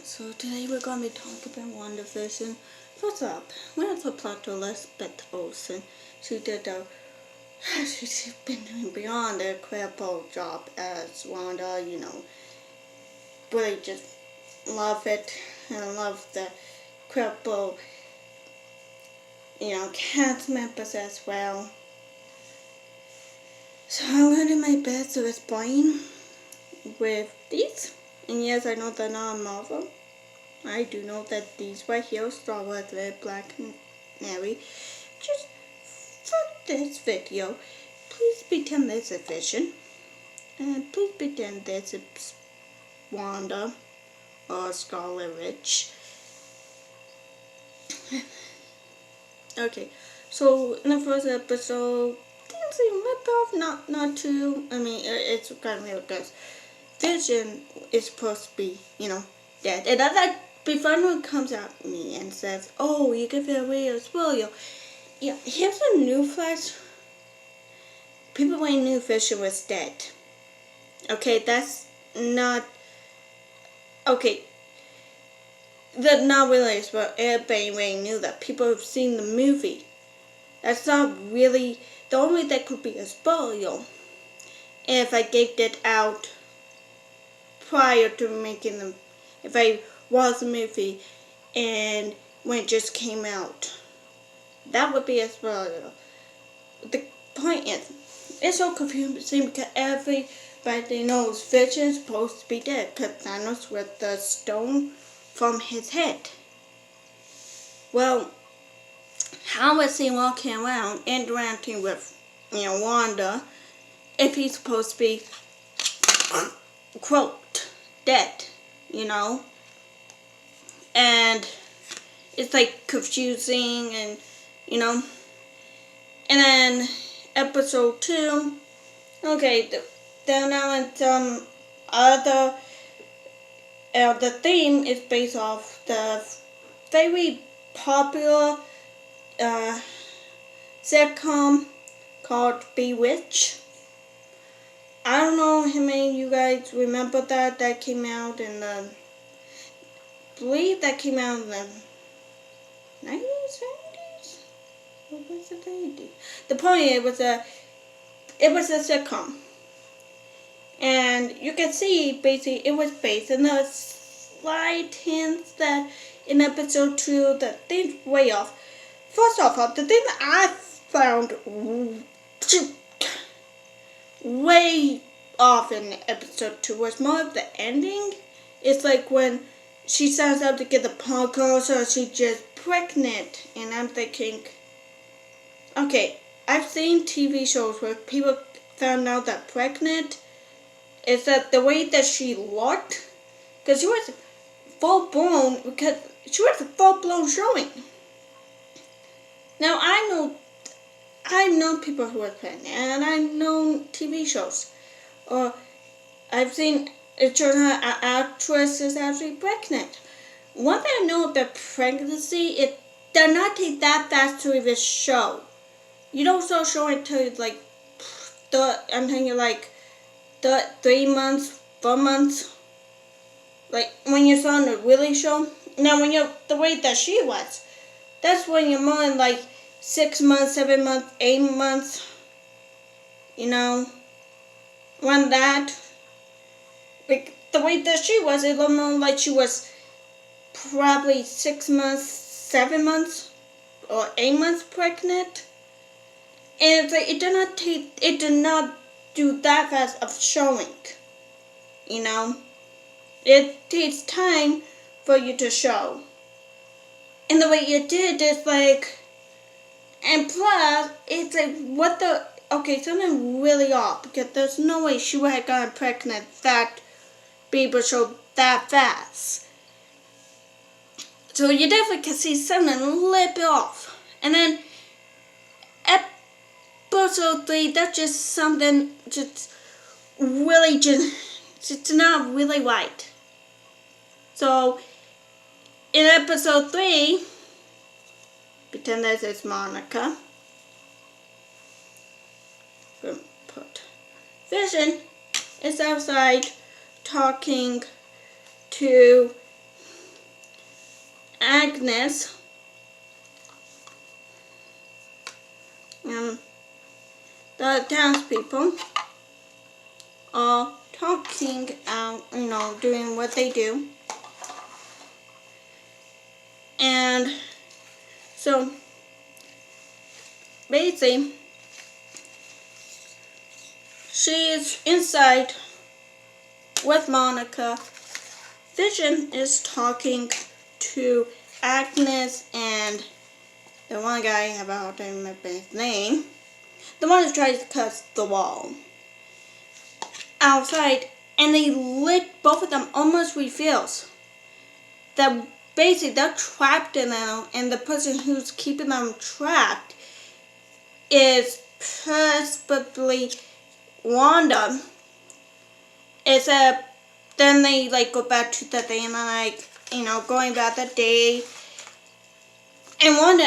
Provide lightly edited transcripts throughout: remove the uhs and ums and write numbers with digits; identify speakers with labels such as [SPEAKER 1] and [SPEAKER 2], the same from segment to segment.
[SPEAKER 1] So today we're going to be talking about Wandavision. First up, we have the plot to Elizabeth Olsen. She's been doing beyond a incredible job as Wanda, really just love it and love the incredible, cast members as well. So I'm going to do my best to explain with these. And yes, I know they're not a Marvel. I do know that these right here, Star Wars Red, Black, and Mary. Just for this video, please pretend this is Vision. And please pretend this is Wanda or Scarlet Witch. Okay, so in the first episode, things seem rip off, not too. I mean, it's kind of weird because Vision is supposed to be, dead. And that before anyone comes at me and says, "Oh, you give it away as well," yeah. Here's a new flash. People already knew Vision was dead. Okay, that's not. Okay, that's not really, but everybody already knew that. People have seen the movie. That's not really. The only that could be a spoiler if I gave it out prior to making them, if I watched the movie and when it just came out, that would be a spoiler. The point is, it's so confusing because everybody knows Vision is supposed to be dead because Thanos with the stone from his head. Well, how is he walking around interacting with, Wanda if he's supposed to be quote dead, and it's like confusing and and then episode 2, okay, then now in some other the theme is based off the very popular sitcom called Bewitched. I don't know how many of you guys remember that came out in the, I believe that came out in the 90s, 70s? Or was it the 80s? The point is, it was a sitcom. And you can see, basically, it was based on the slight hints that in episode 2, the things way off. First off, the thing that I found way off in episode 2 was more of the ending. It's like when she signs up to get the podcast, or she's just pregnant, and I'm thinking, okay, I've seen TV shows where people found out that pregnant is that the way that she looked, because she was full blown, because she was a full blown showing. Now I know people who are pregnant, and I know TV shows, or I've seen it turn out an actress is actually pregnant. One thing I know about pregnancy, it does not take that fast to even show. You don't start showing until the 3 months, 4 months, like when you're starting to really show. Now when you're the way that she was, that's when you're more in like 6 months, 7 months, 8 months, when that, like the way that she was, it looked more like she was probably 6 months, 7 months, or 8 months pregnant. And it's like, it did not do that fast of showing, It takes time for you to show. And the way you did is like, and plus, it's like, something really off, because there's no way she would have gotten pregnant that baby showed that fast. So you definitely can see something a little bit off. And then episode 3, that's just something just really just not really right. So in episode 3, pretend this is Monica. Put Vision is outside talking to Agnes and the townspeople are talking out, doing what they do. And so basically, she is inside with Monica. Vision is talking to Agnes and the one guy, I have a hard time remembering his name. The one who tries to cut the wall outside, and they both of them almost reveals that basically they're trapped in them, and the person who's keeping them trapped is possibly Wanda. Except then they go back to the day and going about the day. And Wanda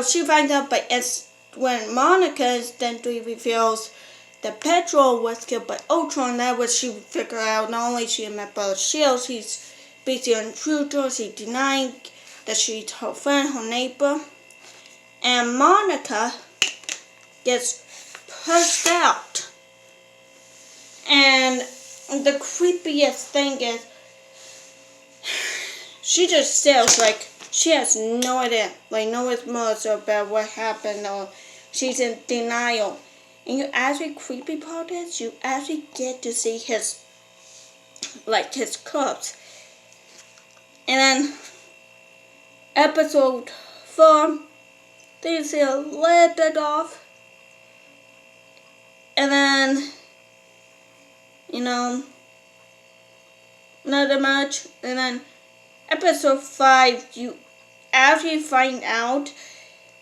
[SPEAKER 1] she finds out, but it's when Monica instantly reveals that Pedro was killed by Ultron. That was she figured out. Not only she met by the shield, she's basically an intruder. She denying that she's her friend, her neighbor. And Monica gets pushed out. And the creepiest thing is, she just says she has no idea, no remorse about what happened, or she's in denial. And you actually, creepy part is, you actually get to see his corpse. And then, episode 4, they see a little bit off. And then, not that much. And then, episode 5, you actually find out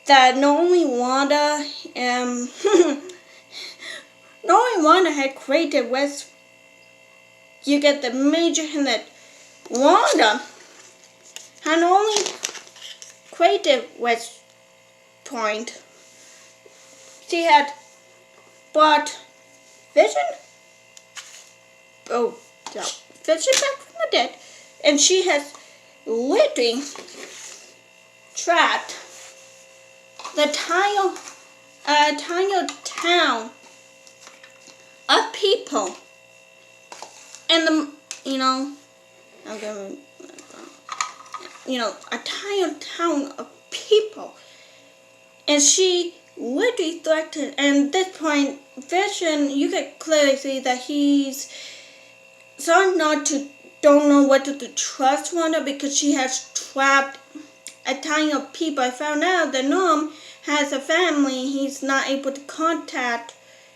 [SPEAKER 1] that not only Wanda had created West. You get the major hint that Wanda had not only created West Point, she had brought Vision back from the dead, and she has literally trapped the entire town of people, and a entire town of people, and she literally threatened. And at this point, Vision, you can clearly see that he's starting don't know whether to trust Wanda, because she has trapped a ton of people. I found out that Norm has a family he's not able to contact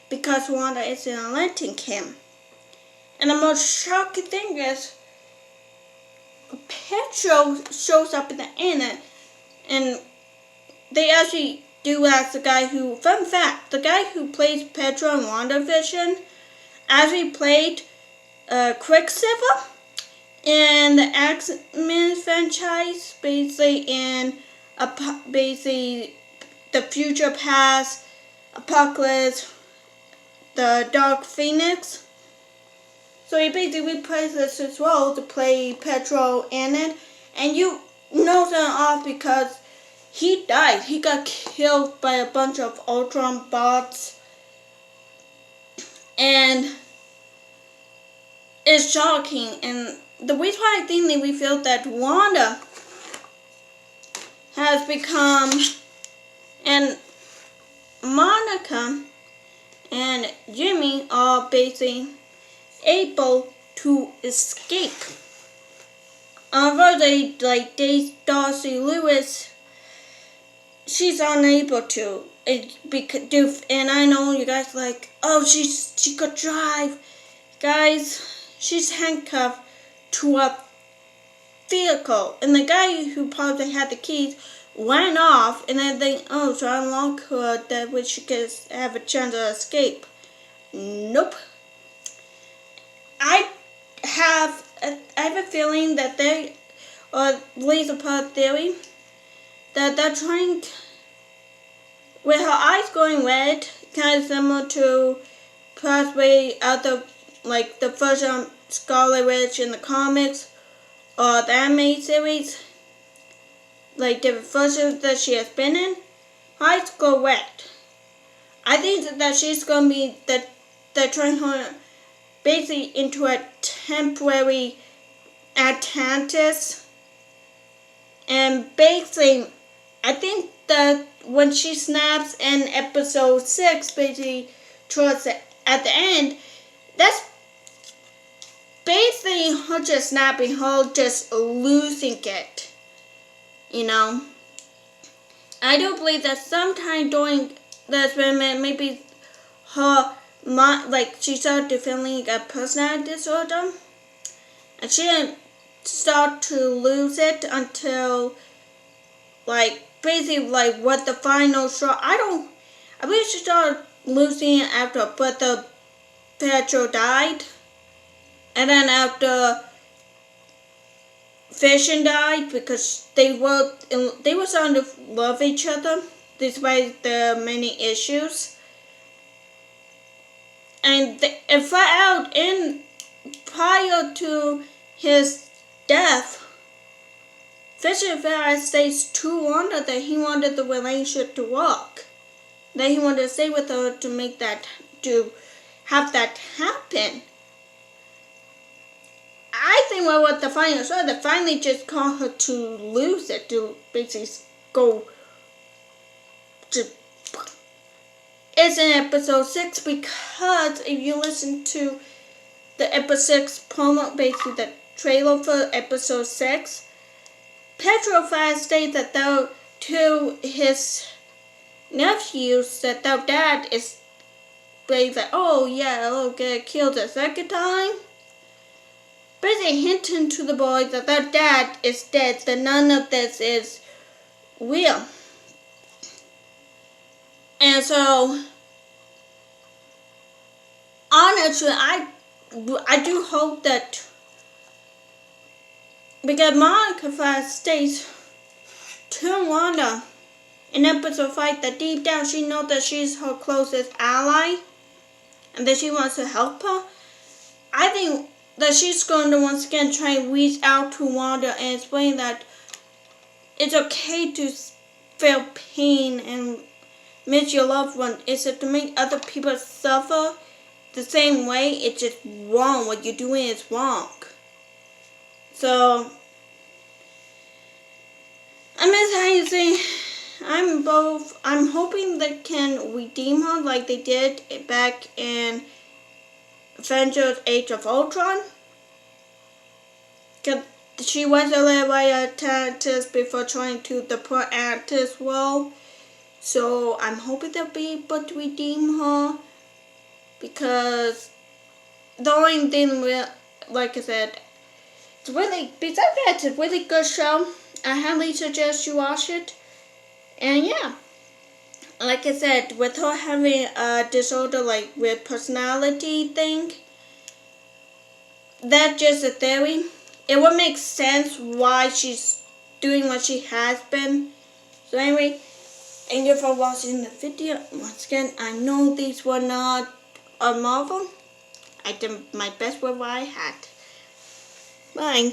[SPEAKER 1] because Wanda isn't letting him. And the most shocking thing is, Pedro shows up in the end, and they actually do ask the guy who, fun fact, the guy who plays Pedro in Wandavision actually played Quicksilver in the X-Men franchise, basically in the future past, Apocalypse, the Dark Phoenix. So he basically replaces his role to play Pedro in it, and you know that off because he died. He got killed by a bunch of Ultron bots, and it's shocking. And the reason why I think they revealed that Wanda has become, and Monica and Jimmy are basically able to escape. Unfortunately, Darcy Lewis, she's unable to. And I know you guys she could drive. Guys, she's handcuffed to a vehicle, and the guy who probably had the keys ran off, and then they so unlock her that way she could have a chance to escape. Nope. I have a feeling that they, or at least a part of theory, that they're trying, with her eyes going red, kind of similar to possibly the first Scarlet Witch in the comics, the anime series, like the versions that she has been in, is correct. I think that she's gonna be that they're trying her basically into a temporary Atlantis, and basically, I think that when she snaps in episode 6, basically at the end, that's basically her just snapping, her just losing it. I do believe that sometime during the experiment, maybe her mind, like she started developing a personality disorder, and she didn't start to lose it until basically what the final straw. I believe she started losing it after, but the Pedro died, and then after Vision died, because they were starting to love each other despite the many issues, and it flat out in prior to his death, Vision states to Wanda that he wanted the relationship to work, that he wanted to stay with her to have that happen. I think what the final saw, they finally just caused her to lose it, to basically go to. It's in episode 6, because if you listen to the episode 6 promo, basically the trailer for episode 6, Pedro Faz states that though to his nephews that their dad is basically like, oh yeah, I'll get killed a second time. Basically hinting to the boys that their dad is dead, that none of this is real. And so, honestly, I do hope that, because Monica Faz states to Wanda in episode 5 that deep down she knows that she's her closest ally and that she wants to help her. I think that she's going to once again try and reach out to Wanda and explain that it's okay to feel pain and miss your loved one. It's to make other people suffer the same way. It's just wrong. What you're doing is wrong. So, I'm excited. I'm hoping they can redeem her like they did back in Avengers Age of Ultron. Because she was a little by Atlantis before trying to depart Atlantis world. So I'm hoping they'll be able to redeem her. Because the only thing, like I said, it's really, besides that, it's a really good show. I highly suggest you watch it. And yeah, like I said, with her having a disorder like with personality thing, that's just a theory. It would make sense why she's doing what she has been. So anyway, thank you for watching the video. Once again, I know these were not a Marvel. I did my best with what I had. Bye.